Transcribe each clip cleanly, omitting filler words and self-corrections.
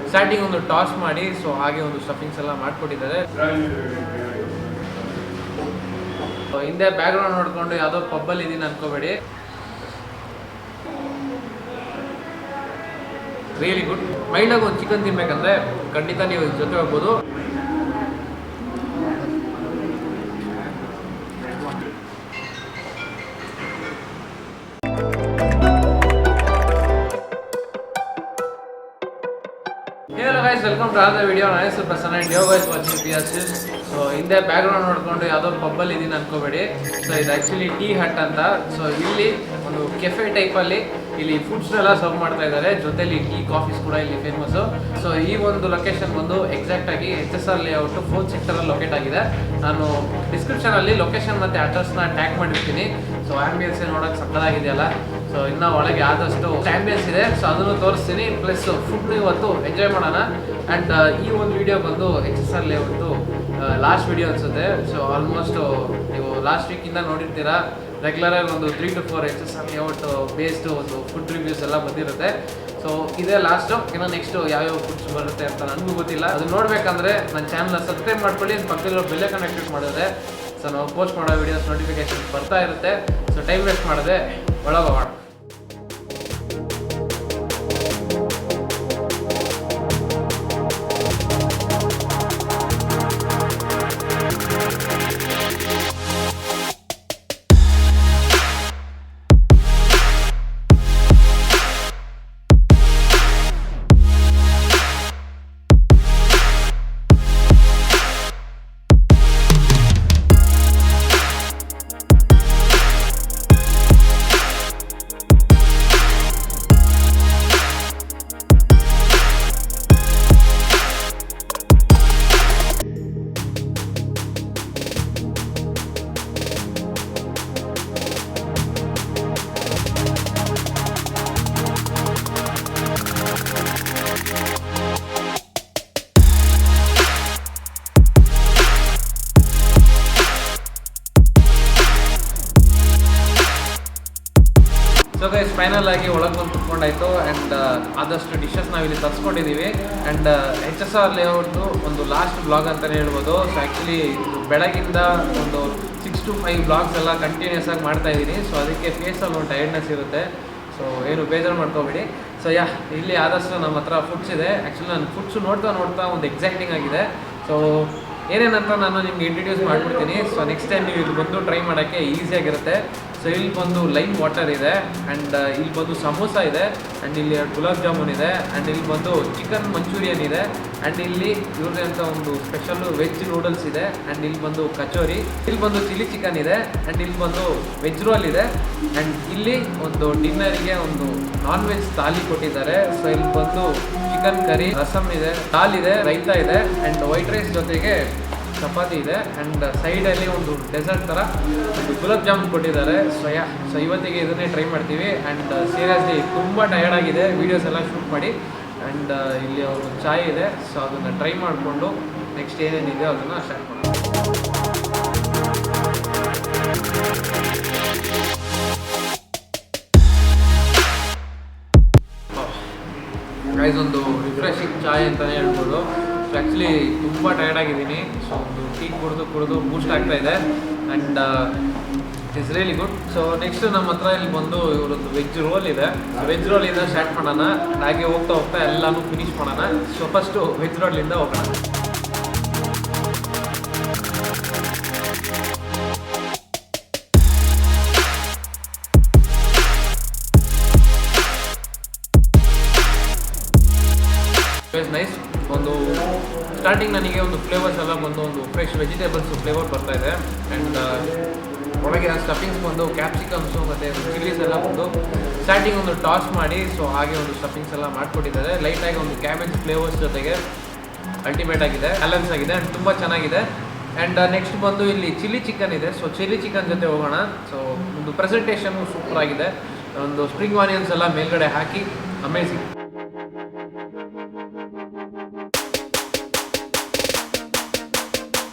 Starting ಒಂದು toss ಮಾಡಿ so ಹಾಗೆ ಒಂದು ಸ್ಟಫಿಂಗ್ಸ್ ಎಲ್ಲ ಮಾಡಿಕೊಟ್ಟಿದ್ದಾರೆ. ಹಿಂದೆ ಬ್ಯಾಕ್ಗ್ರೌಂಡ್ ನೋಡ್ಕೊಂಡು ಯಾವುದೋ ಪಬ್ಬಲ್ಲಿ ಇದೀನಿ ಅನ್ಕೋಬೇಡಿ. Really good. ಮೈಲ್ಡಾಗಿ ಒಂದು ಚಿಕನ್ ತಿನ್ಬೇಕಂದ್ರೆ ಖಂಡಿತ ನೀವು ಇದ್ರ ಜೊತೆ ಹೋಗ್ಬೋದು. Welcome to other video. ನಾನು ಹೆಸರು Prasanna and you guys watching PSS. So ಹಿಂದೆ ಬ್ಯಾಕ್ಗ್ರೌಂಡ್ ನೋಡ್ಕೊಂಡು ಯಾವುದೋ ಪಬ್ಬಲ್ಲಿ ಇದೀನಿ ಅನ್ಕೋಬೇಡಿ. ಸೊ ಇದು ಆ್ಯಕ್ಚುಲಿ ಟೀ ಹಟ್ ಅಂತ. ಸೊ ಇಲ್ಲಿ ಒಂದು ಕೆಫೆ ಟೈಪಲ್ಲಿ ಇಲ್ಲಿ ಫುಡ್ಸ್ನೆಲ್ಲ ಸರ್ವ್ ಮಾಡ್ತಾ ಇದ್ದಾರೆ, ಜೊತೆಲಿ ಟೀ ಕಾಫೀಸ್ ಕೂಡ ಇಲ್ಲಿ ಫೇಮಸ್ಸು. ಸೊ ಈ ಒಂದು ಲೊಕೇಶನ್ ಬಂದು ಎಕ್ಸಾಕ್ಟಾಗಿ HSR ಲೇಔಟ್ 4th ಸೆಕ್ಟರಲ್ಲಿ ಲೊಕೇಟ್ ಆಗಿದೆ. ನಾನು ಡಿಸ್ಕ್ರಿಪ್ಷನಲ್ಲಿ ಲೊಕೇಶನ್ ಮತ್ತು ಅಡ್ರೆಸ್ನ ಟ್ಯಾಗ್ ಮಾಡಿರ್ತೀನಿ. ಸೊ ಆ್ಯಂಬಿಯನ್ಸ್ ನೋಡೋಕ್ಕೆ ಸಕ್ಕತ್ತಾಗಿದೆಯಲ್ಲ. ಸೊ ಇನ್ನು ಒಳಗೆ ಆದಷ್ಟು ಆ್ಯಂಬಿಯನ್ಸ್ ಇದೆ, ಸೊ ಅದನ್ನು ತೋರಿಸ್ತೀನಿ. ಪ್ಲಸ್ ಫುಡ್ ಇವತ್ತು ಎಂಜಾಯ್ ಮಾಡೋಣ. ಆ್ಯಂಡ್ ಈ ಒಂದು ವಿಡಿಯೋ ಬಂದು HSR ಲೇಔಟು ಲಾಸ್ಟ್ ವಿಡಿಯೋ ಅನಿಸುತ್ತೆ. ಸೊ ಆಲ್ಮೋಸ್ಟ್ ನೀವು ಲಾಸ್ಟ್ ವೀಕಿಂದ ನೋಡಿರ್ತೀರಾ. ರೆಗ್ಯುಲರಾಗಿ ಒಂದು 3 to 4 HSR ಲೇಔಟ್ ಬೇಸ್ಡು ಒಂದು ಫುಡ್ ರಿವ್ಯೂಸ್ ಎಲ್ಲ ಬಂದಿರುತ್ತೆ. ಸೊ ಇದೇ ಲಾಸ್ಟು. ಇನ್ನು ನೆಕ್ಸ್ಟು ಯಾವ್ಯಾವ ಫುಡ್ಸ್ ಬರುತ್ತೆ ಅಂತ ನನಗೂ ಗೊತ್ತಿಲ್ಲ. ಅದು ನೋಡಬೇಕಂದ್ರೆ ನನ್ನ ಚಾನಲ್ನ ಸಬ್ಸ್ಕ್ರೈಬ್ ಮಾಡ್ಕೊಳ್ಳಿ, ಪಕ್ಕದಲ್ಲಿರೋ ಬೆಲ್ ಕನೆಕ್ಟ್ ಮಾಡಿದ್ರೆ ಸೊ ನಾವು ಪೋಸ್ಟ್ ಮಾಡೋ ವೀಡಿಯೋಸ್ ನೋಟಿಫಿಕೇಶನ್ ಬರ್ತಾ ಇರುತ್ತೆ. ಸೊ ಟೈಮ್ ವೇಸ್ಟ್ ಮಾಡದೆ ಒಳಗೋಗೋಣ. ಸೊ ಗೈಸ್ ಫೈನಲ್ ಆಗಿ ಒಳಗೆ ಬಂದು ಕುತ್ಕೊಂಡಾಯಿತು. ಆ್ಯಂಡ್ ಆದಷ್ಟು ಡಿಶಸ್ ನಾವಿಲ್ಲಿ ತರಿಸ್ಕೊಂಡಿದ್ದೀವಿ. ಆ್ಯಂಡ್ HSR ಲೇಔಟ್ದು ಒಂದು ಲಾಸ್ಟ್ ಬ್ಲಾಗ್ ಅಂತಲೇ ಹೇಳ್ಬೋದು. ಸೊ ಆ್ಯಕ್ಚುಲಿ ಬೆಳಗಿಂದ ಒಂದು 6 to 5 ಬ್ಲಾಗ್ಸ್ ಎಲ್ಲ ಕಂಟಿನ್ಯೂಸ್ ಆಗಿ ಮಾಡ್ತಾಯಿದ್ದೀನಿ. ಸೊ ಅದಕ್ಕೆ ಫೇಸಲ್ಲಿ ಒಂದು ಟೈರ್ಡ್ನೆಸ್ ಇರುತ್ತೆ. ಸೊ ಏನು ಬೇಜಾರು ಮಾಡ್ಕೊಬೇಡಿ. ಸೊ ಇಲ್ಲಿ ಆದಷ್ಟು ನಮ್ಮ ಹತ್ರ ಫುಡ್ಸ್ ಇದೆ. ಆ್ಯಕ್ಚುಲಿ ನಾನು ಫುಡ್ಸು ನೋಡ್ತಾ ಒಂದು ಎಕ್ಸೈಟಿಂಗ್ ಆಗಿದೆ. ಸೊ ಏನೇನಂತ ನಾನು ನಿಮ್ಗೆ ಇಂಟ್ರಡ್ಯೂಸ್ ಮಾಡಿಬಿಡ್ತೀನಿ. ಸೊ ನೆಕ್ಸ್ಟ್ ಟೈಮ್ ನೀವು ಇಲ್ಲಿ ಬಂದು ಟ್ರೈ ಮಾಡೋಕ್ಕೆ ಈಸಿಯಾಗಿರುತ್ತೆ. ಸೊ ಇಲ್ಲಿ ಬಂದು ಲೈಮ್ ವಾಟರ್ ಇದೆ, ಆ್ಯಂಡ್ ಇಲ್ಲಿ ಬಂದು ಸಮೋಸ ಇದೆ, ಆ್ಯಂಡ್ ಇಲ್ಲಿ ಗುಲಾಬ್ ಜಾಮೂನ್ ಇದೆ, ಆ್ಯಂಡ್ ಇಲ್ಲಿ ಬಂದು ಚಿಕನ್ ಮಂಚೂರಿಯನ್ ಇದೆ, ಆ್ಯಂಡ್ ಇಲ್ಲಿ ಇವ್ರದೇ ಅಂತ ಒಂದು ಸ್ಪೆಷಲ್ಲು ವೆಜ್ ನೂಡಲ್ಸ್ ಇದೆ, ಆ್ಯಂಡ್ ಇಲ್ಲಿ ಬಂದು ಕಚೋರಿ, ಇಲ್ಲಿ ಬಂದು ಚಿಲ್ಲಿ ಚಿಕನ್ ಇದೆ, ಆ್ಯಂಡ್ ಇಲ್ಲಿ ಬಂದು ವೆಜ್ ರೋಲ್ ಇದೆ, ಆ್ಯಂಡ್ ಇಲ್ಲಿ ಒಂದು ಡಿನ್ನರಿಗೆ ಒಂದು ನಾನ್ ವೆಜ್ ಥಾಲಿ ಕೊಟ್ಟಿದ್ದಾರೆ. ಸೊ ಇಲ್ಲಿ ಬಂದು ಚಿಕನ್ ಕರಿ, ರಸಮ್ ಇದೆ, ದಾಲ್ ಇದೆ, ರೈತಾ ಇದೆ, ಆ್ಯಂಡ್ ವೈಟ್ ರೈಸ್ ಜೊತೆಗೆ ಚಪಾತಿ ಇದೆ, ಆ್ಯಂಡ್ ಸೈಡಲ್ಲಿ ಒಂದು ಡೆಸರ್ಟ್ ಥರ ಒಂದು ಗುಲಾಬ್ ಜಾಮೂನ್ ಕೊಟ್ಟಿದ್ದಾರೆ. ಸೊ ಇವತ್ತಿಗೆ ಇದನ್ನೇ ಟ್ರೈ ಮಾಡ್ತೀವಿ. ಆ್ಯಂಡ್ ಸೀರಿಯಸ್ಲಿ ತುಂಬ ಟಯರ್ಡ್ ಆಗಿದೆ ವೀಡಿಯೋಸ್ ಎಲ್ಲ ಶೂಟ್ ಮಾಡಿ. ಆ್ಯಂಡ್ ಇಲ್ಲಿ ಒಂದು ಚಾಯ್ ಇದೆ. ಸೊ ಅದನ್ನು ಟ್ರೈ ಮಾಡಿಕೊಂಡು ನೆಕ್ಸ್ಟ್ ಏನೇನಿದೆ ಅದನ್ನು ಸ್ಟಾರ್ಟ್ ಮಾಡೋಣ. ಗೈಸ್ ಒಂದು ರಿಫ್ರೆಶಿಂಗ್ ಚಾಯ್ ಅಂತಲೇ ಹೇಳ್ಬೋದು. ಸೊ ಆ್ಯಕ್ಚುಲಿ ತುಂಬ ಟಯರ್ಡ್ ಆಗಿದ್ದೀನಿ. ಸೊ ಒಂದು ಟೀ ಕುಡಿದು ಬೂಸ್ಟ್ ಆಗ್ತಾ ಇದೆ. And it is really good. So next ನಮ್ಮ ಹತ್ರ ಇಲ್ಲಿ ಬಂದು ಇವರೊಂದು ವೆಜ್ ರೋಲ್ ಇದೆ. ವೆಜ್ ರೋಲಿಂದ ಸ್ಟಾರ್ಟ್ ಮಾಡೋಣ. ಹಾಗೆ ಹೋಗ್ತಾ ಎಲ್ಲನೂ ಫಿನಿಶ್ ಮಾಡೋಣ. ಸೊ ಫಸ್ಟು ವೆಜ್ ರೋಲಿಂದ ಹೋಗೋಣ. ನೈಸ್. ಒಂದು ಸ್ಟಾರ್ಟಿಂಗ್ ನನಗೆ ಒಂದು ಫ್ಲೇವರ್ಸ್ ಎಲ್ಲ ಬಂದು ಒಂದು ಫ್ರೆಶ್ ವೆಜಿಟೇಬಲ್ಸ್ ಫ್ಲೇವರ್ ಬರ್ತಾ ಇದೆ. ಆ್ಯಂಡ್ ಒಳಗೆ ಸ್ಟಫಿಂಗ್ಸ್ ಬಂದು ಕ್ಯಾಪ್ಸಿಕಮ್ಸು ಮತ್ತು ಚಿಲ್ಲೀಸ್ ಎಲ್ಲ ಬಂದು ಸ್ಟಾರ್ಟಿಂಗ್ ಒಂದು ಟಾಸ್ ಮಾಡಿ ಸೊ ಹಾಗೆ ಒಂದು ಸ್ಟಫಿಂಗ್ಸ್ ಎಲ್ಲ ಮಾಡಿಕೊಟ್ಟಿದ್ದಾರೆ. ಲೈಟಾಗಿ ಒಂದು ಕ್ಯಾಬೇಜ್ ಫ್ಲೇವರ್ಸ್ ಜೊತೆಗೆ ಅಲ್ಟಿಮೇಟ್ ಆಗಿದೆ, ಬ್ಯಾಲೆನ್ಸ್ ಆಗಿದೆ, ಆ್ಯಂಡ್ ತುಂಬ ಚೆನ್ನಾಗಿದೆ. ಆ್ಯಂಡ್ ನೆಕ್ಸ್ಟ್ ಬಂದು ಇಲ್ಲಿ ಚಿಲ್ಲಿ ಚಿಕನ್ ಇದೆ. ಸೊ ಚಿಲ್ಲಿ ಚಿಕನ್ ಜೊತೆ ಹೋಗೋಣ. ಸೊ ಒಂದು ಪ್ರೆಸೆಂಟೇಷನು ಸೂಪರ್ ಆಗಿದೆ. ಒಂದು ಸ್ಪ್ರಿಂಗ್ ಆನಿಯನ್ಸ್ ಎಲ್ಲ ಮೇಲ್ಗಡೆ ಹಾಕಿ amazing.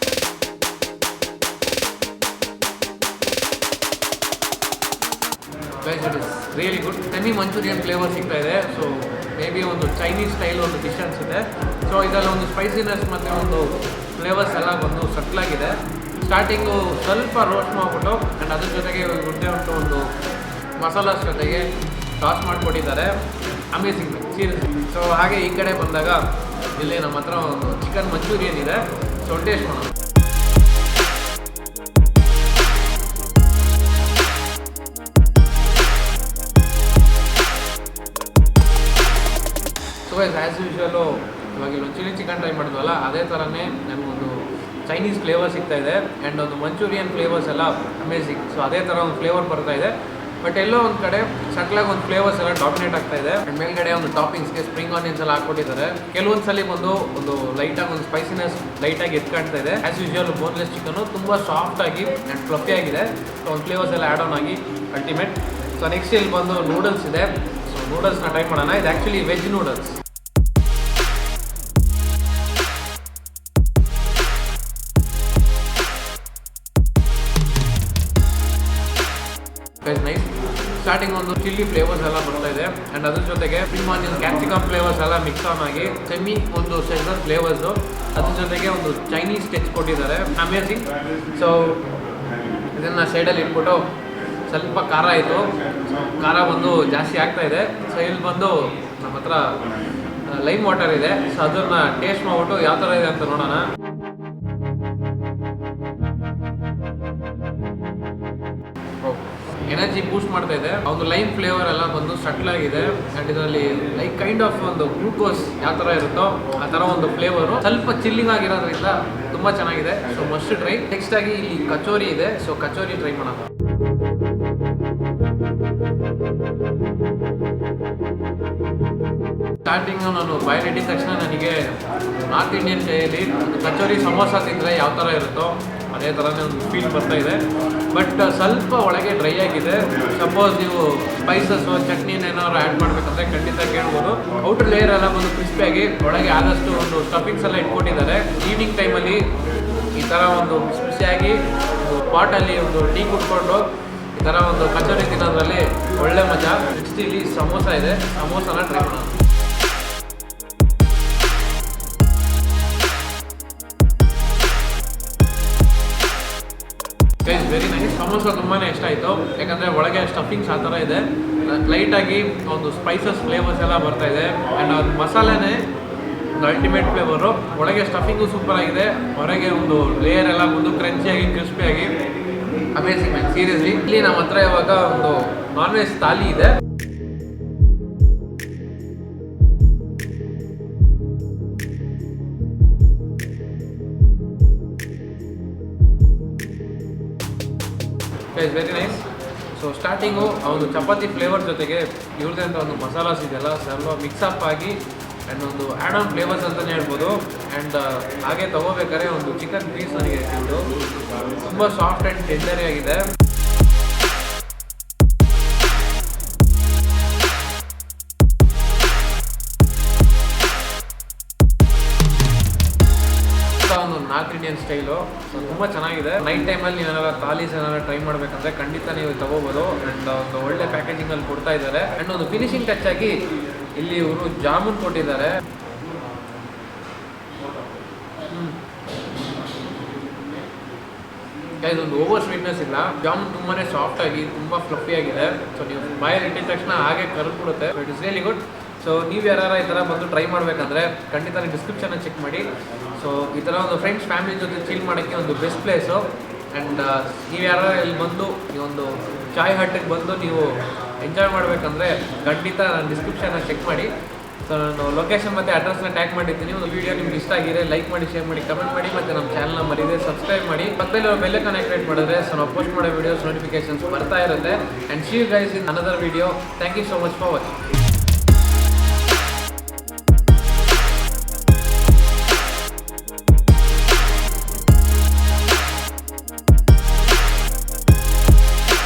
Guys it is really good. Semi Manchurian flavour ಸಿಗ್ತಾ ಇದೆ. ಸೊ ಮೇ ಬಿ ಒಂದು ಚೈನೀಸ್ ಸ್ಟೈಲ್ ಒಂದು ಡಿಶ್ ಅನಿಸುತ್ತೆ. ಸೊ ಇದರಲ್ಲಿ ಒಂದು ಸ್ಪೈಸಿನೆಸ್ ಮತ್ತು ಒಂದು ಫ್ಲೇವರ್ಸ್ ಎಲ್ಲ ಬಂದು ಸಟ್ಲಾಗಿದೆ. ಸ್ಟಾರ್ಟಿಂಗು ಸ್ವಲ್ಪ ರೋಸ್ಟ್ ಮಾಡಿಬಿಟ್ಟು ಆ್ಯಂಡ್ ಅದ್ರ ಜೊತೆಗೆ ಮುದ್ದೆ ಉಂಟು ಒಂದು ಮಸಾಲಾಸ್ ಜೊತೆಗೆ ಟಾಸ್ ಮಾಡಿಕೊಟ್ಟಿದ್ದಾರೆ. Amazing serious. ಸೊ ಹಾಗೆ ಈ ಕಡೆ ಬಂದಾಗ ಇಲ್ಲಿ ನಮ್ಮ ಹತ್ರ ಒಂದು ಚಿಕನ್ ಮಂಚೂರಿಯನ್ ಇದೆ. ಸೊ ಟೇಸ್ಟ್ ಮಾಡೋಣ. ಸೊ ಆ್ಯಸ್ ಯೂಶ್ವಲು ಇವಾಗ ಇಲ್ಲೊಂದು ಚಿಕನ್ ಟ್ರೈ ಮಾಡಿದ್ವಲ್ಲ ಅದೇ ಥರನೇ ನನಗೊಂದು ಚೈನೀಸ್ ಫ್ಲೇವರ್ ಸಿಗ್ತಾ ಇದೆ ಆ್ಯಂಡ್ ಒಂದು ಮಂಚೂರಿಯನ್ ಫ್ಲೇವರ್ಸ್ ಎಲ್ಲ ಅಮೇಝಿಂಗ್. ಸೊ ಅದೇ ಥರ ಒಂದು ಫ್ಲೇವರ್ ಬರ್ತಾ ಇದೆ. ಬಟ್ ಎಲ್ಲೋ ಒಂದು ಕಡೆ ಸಟ್ಲಾಗಿ ಒಂದು ಫ್ಲೇವರ್ಸ್ ಎಲ್ಲ ಡಾಮಿನೇಟ್ ಆಗ್ತಾ ಇದೆ. ಆ್ಯಂಡ್ ಮೇಲ್ಗಡೆ ಒಂದು ಟಾಪಿಂಗ್ಸ್ಗೆ ಸ್ಪ್ರಿಂಗ್ ಆನಿಯನ್ಸ್ ಎಲ್ಲ ಹಾಕ್ಕೊಟ್ಟಿದ್ದಾರೆ. ಕೆಲವೊಂದು ಸಲ ಒಂದು ಲೈಟಾಗಿ ಒಂದು ಸ್ಪೈಸಿನೆಸ್ ಲೈಟಾಗಿ ಎತ್ಕಾಣ್ತಾ ಇದೆ. ಆ್ಯಸ್ ಯೂಶ್ವಲ್ ಬೋನ್ಲೆಸ್ ಚಿಕನು ತುಂಬ ಸಾಫ್ಟಾಗಿ ಆ್ಯಂಡ್ ಫ್ಲಫಿ ಆಗಿದೆ. ಸೊ ಒಂದು ಫ್ಲೇವರ್ಸ್ ಎಲ್ಲ ಆ್ಯಡ್ ಆನ್ ಆಗಿ ಅಲ್ಟಿಮೇಟ್. ಸೊ ನೆಕ್ಸ್ಟ್ ಇಲ್ಲಿ ಬಂದು ನೂಡಲ್ಸ್ ಇದೆ. ಸೊ ನೂಡಲ್ಸ್ನ ಟ್ರೈ ಮಾಡೋಣ. ಇದು actually veg noodles. Nice. Starting ಒಂದು ಚಿಲ್ಲಿ ಫ್ಲೇವರ್ಸ್ ಎಲ್ಲ ಬರ್ತಾ ಇದೆ ಆ್ಯಂಡ್ ಅದ್ರ ಜೊತೆಗೆ ಸ್ಪ್ರಿಂಗ್ ಆನಿಯನ್ ಕ್ಯಾಪ್ಸಿಕಮ್ ಫ್ಲೇವರ್ಸ್ ಎಲ್ಲ ಮಿಕ್ಸ್ ಆನ್ ಆಗಿ ಒಂದು ಸೆಝರ್ ಫ್ಲೇವರ್ಸು ಅದ್ರ ಜೊತೆಗೆ ಒಂದು ಚೈನೀಸ್ ಟಚ್ ಕೊಟ್ಟಿದ್ದಾರೆ. ಅಮೇಝಿಂಗ್. ಸೊ ಇದನ್ನು ಸೈಡಲ್ಲಿ ಇಟ್ಬಿಟ್ಟು ಸ್ವಲ್ಪ ಖಾರ ಆಯಿತು. ಖಾರ ಬಂದು ಜಾಸ್ತಿ ಆಗ್ತಾ ಇದೆ. ಸೊ ಇಲ್ಲಿ ಬಂದು ನಮ್ಮ ಹತ್ರ ಲೈಮ್ ವಾಟರ್ ಇದೆ. ಸೊ ಅದನ್ನು ಟೇಸ್ಟ್ ಮಾಡಿಬಿಟ್ಟು ಯಾವ ಥರ ಇದೆ ಅಂತ ನೋಡೋಣ. ಎನರ್ಜಿ ಬೂಸ್ಟ್ ಮಾಡ್ತಾ ಇದೆ. ಒಂದು ಲೈಮ್ ಫ್ಲೇವರ್ ಎಲ್ಲ ಬಂದು ಸಟ್ಲ್ ಆಗಿದೆ ಆ್ಯಂಡ್ ಇದರಲ್ಲಿ ಲೈಕ್ ಕೈಂಡ್ ಆಫ್ ಒಂದು ಗ್ಲೂಕೋಸ್ ಯಾವ ಥರ ಇರುತ್ತೋ ಆ ಥರ ಒಂದು ಫ್ಲೇವರು ಸ್ವಲ್ಪ ಚಿಲ್ಲಿಂಗ್ ಆಗಿರೋದ್ರಿಂದ ತುಂಬ ಚೆನ್ನಾಗಿದೆ. So must try. ನೆಕ್ಸ್ಟ್ ಆಗಿ ಇಲ್ಲಿ ಕಚೋರಿ ಇದೆ. ಸೊ ಕಚೋರಿ ಟ್ರೈ ಮಾಡೋಣ. ಸ್ಟಾರ್ಟಿಂಗು ನಾನು ಬಾಯಲ್ಲಿ ತಕ್ಷಣ ನನಗೆ ನಾರ್ತ್ ಇಂಡಿಯನ್ ಸ್ಟೈಲಿ ಕಚೋರಿ ಸಮೋಸ ತಿಂದರೆ ಯಾವ ಥರ ಇರುತ್ತೋ ಅದೇ ಥರನೇ ಒಂದು ಫೀಲ್ ಬರ್ತಾ ಇದೆ. ಬಟ್ ಸ್ವಲ್ಪ ಒಳಗೆ ಡ್ರೈ ಆಗಿದೆ. ಸಪೋಸ್ ನೀವು ಸ್ಪೈಸಸ್ಸು ಚಟ್ನಿನೇನಾದ್ರು ಆ್ಯಡ್ ಮಾಡಬೇಕಂದ್ರೆ ಖಂಡಿತ ಕೇಳ್ಬೋದು. ಔಟರ್ ಲೇಯರ್ ಎಲ್ಲ ಬಂದು ಕ್ರಿಸ್ಪಿಯಾಗಿ ಒಳಗೆ ಆದಷ್ಟು ಒಂದು ಸ್ಟಫಿಂಗ್ಸ್ ಎಲ್ಲ ಇಟ್ಕೊಟ್ಟಿದ್ದಾರೆ. ಈವ್ನಿಂಗ್ ಟೈಮಲ್ಲಿ ಈ ಥರ ಒಂದು ಬಿಸಿಯಾಗಿ ಒಂದು ಪಾಟಲ್ಲಿ ಒಂದು ಟೀ ಕುಟ್ಕೊಂಡು ಈ ಥರ ಒಂದು ಕಚೋರಿ ತಿನ್ನೋದ್ರಲ್ಲಿ ಒಳ್ಳೆ ಮಜಾ. ನೆಕ್ಸ್ಟ್ ಇಲ್ಲಿ ಸಮೋಸ ಇದೆ. ಸಮೋಸನ ಟ್ರೈ ಮಾಡೋಣ. Very nice. ಸಮೋಸ ತುಂಬಾ ಇಷ್ಟ ಆಯಿತು. ಯಾಕಂದರೆ ಒಳಗೆ ಸ್ಟಫಿಂಗ್ಸ್ ಆ ಥರ ಇದೆ. ಲೈಟಾಗಿ ಒಂದು ಸ್ಪೈಸಸ್ ಫ್ಲೇವರ್ಸ್ ಎಲ್ಲ ಬರ್ತಾ ಇದೆ ಆ್ಯಂಡ್ ಅದು ಮಸಾಲೆನೇ ಒಂದು ಅಲ್ಟಿಮೇಟ್ ಫ್ಲೇವರು. ಒಳಗೆ ಸ್ಟಫಿಂಗು ಸೂಪರ್ ಆಗಿದೆ. ಹೊರಗೆ ಒಂದು ಲೇಯರ್ ಎಲ್ಲ ಒಂದು ಕ್ರಂಚಿಯಾಗಿ ಕ್ರಿಸ್ಪಿಯಾಗಿ ಅಮೇಝಿಂಗ್ ಮ್ಯಾನ್ ಸೀರಿಯಸ್ಲಿ. ಇಲ್ಲಿ ನಮ್ಮ ಹತ್ರ ಇವಾಗ ಒಂದು ನಾನ್ ವೆಜ್ ಥಾಲಿ ಇದೆ. Very nice. ಸೊ ಸ್ಟಾರ್ಟಿಂಗು ಆ ಒಂದು ಚಪಾತಿ ಫ್ಲೇವರ್ ಜೊತೆಗೆ ಇವ್ರದ್ದೇ ಅಂತ ಒಂದು ಮಸಾಲಾಸ್ ಇದೆಯಲ್ಲ ಸ್ವಲ್ಪ ಮಿಕ್ಸಪ್ ಆಗಿ ಆ್ಯಂಡ್ ಒಂದು ಆ್ಯಡ್ ಆನ್ ಫ್ಲೇವರ್ಸ್ ಅಂತಲೇ ಹೇಳ್ಬೋದು. ಆ್ಯಂಡ್ ಹಾಗೆ ತೊಗೋಬೇಕಾದ್ರೆ ಒಂದು ಚಿಕನ್ ಪೀಸ್ ನನಗೆ ಸಿಕ್ಕಿದ್ದು ತುಂಬ ಸಾಫ್ಟ್ ಆ್ಯಂಡ್ ಟೆಂಡರಿ ಆಗಿದೆ. ಒಂದು ನಾರ್ತ್ ಇಂಡಿಯನ್ ಸ್ಟೈಲು. ಸೊ ತುಂಬ ಚೆನ್ನಾಗಿದೆ. ನೈಟ್ ಟೈಮಲ್ಲಿ ನೀವೆಲ್ಲ ಥಾಲೀಸ್ ಏನಾದ್ರು ಟ್ರೈ ಮಾಡಬೇಕಂದ್ರೆ ಖಂಡಿತ ನೀವು ತೊಗೋಬೋದು. ಆ್ಯಂಡ್ ಒಂದು ಒಳ್ಳೆ ಪ್ಯಾಕೇಜಿಂಗಲ್ಲಿ ಕೊಡ್ತಾ ಇದ್ದಾರೆ. ಆ್ಯಂಡ್ ಒಂದು ಫಿನಿಶಿಂಗ್ ಟಚ್ ಆಗಿ ಇಲ್ಲಿ ಇವರು ಜಾಮೂನ್ ಕೊಟ್ಟಿದ್ದಾರೆ. ಇದೊಂದು ಓವರ್ ಸ್ವೀಟ್ನೆಸ್ ಇಲ್ಲ. ಜಾಮೂನ್ ತುಂಬಾ ಸಾಫ್ಟಾಗಿ ತುಂಬ ಫ್ಲಫಿ ಆಗಿದೆ. ಸೊ ನೀವು ಬಾಯಲ್ಲಿ ಇಟ್ಟಿದ ತಕ್ಷಣ ಹಾಗೆ ಕರ್ಕೊಡುತ್ತೆ. It is really good. So ನೀವು ಯಾರು ಈ ಥರ ಬಂದು ಟ್ರೈ ಮಾಡಬೇಕಂದ್ರೆ ಖಂಡಿತ ನೀವು ಡಿಸ್ಕ್ರಿಪ್ಷನ್ನ ಚೆಕ್ ಮಾಡಿ. ಸೊ ಈ ಥರ ಒಂದು ಫ್ರೆಂಡ್ಸ್ ಫ್ಯಾಮಿಲಿ ಜೊತೆ ಚಿಲ್ ಮಾಡೋಕ್ಕೆ ಒಂದು ಬೆಸ್ಟ್ ಪ್ಲೇಸು. ಆ್ಯಂಡ್ ನೀವು ಯಾರು ಇಲ್ಲಿ ಬಂದು ಈ ಒಂದು ಚಾಯ್ ಹಟ್ಟಿಗೆ ಬಂದು ನೀವು ಎಂಜಾಯ್ ಮಾಡಬೇಕಂದ್ರೆ ಖಂಡಿತ ನಾನು ಡಿಸ್ಕ್ರಿಪ್ಷನ್ನ ಚೆಕ್ ಮಾಡಿ. ಸೊ ನಾನು ಲೊಕೇಶನ್ ಮತ್ತು ಅಡ್ರೆಸ್ನ ಟ್ಯಾಗ್ ಮಾಡಿರ್ತೀನಿ. ಒಂದು ವೀಡಿಯೋ ನಿಮ್ಗೆ ಇಷ್ಟ ಆಗಿದೆ ಲೈಕ್ ಮಾಡಿ, ಶೇರ್ ಮಾಡಿ, ಕಮೆಂಟ್ ಮಾಡಿ, ಮತ್ತು ನಮ್ಮ ಚಾನಲ್ನ ಮರಿದೆ ಸಬ್ಸ್ಕ್ರೈಬ್ ಮಾಡಿ. ಪಕ್ಕದಲ್ಲಿ ಬೆಲ್ ಐಕಾನ್ ಆಕ್ಟಿವೇಟ್ ಮಾಡಿದ್ರೆ ಸೊ ನಾವು ಪೋಸ್ಟ್ ಮಾಡೋ ವೀಡಿಯೋಸ್ ನೋಟಿಫಿಕೇಶನ್ಸ್ ಬರ್ತಾ ಇರುತ್ತೆ. And see you guys in another video. Thank you so much for watching.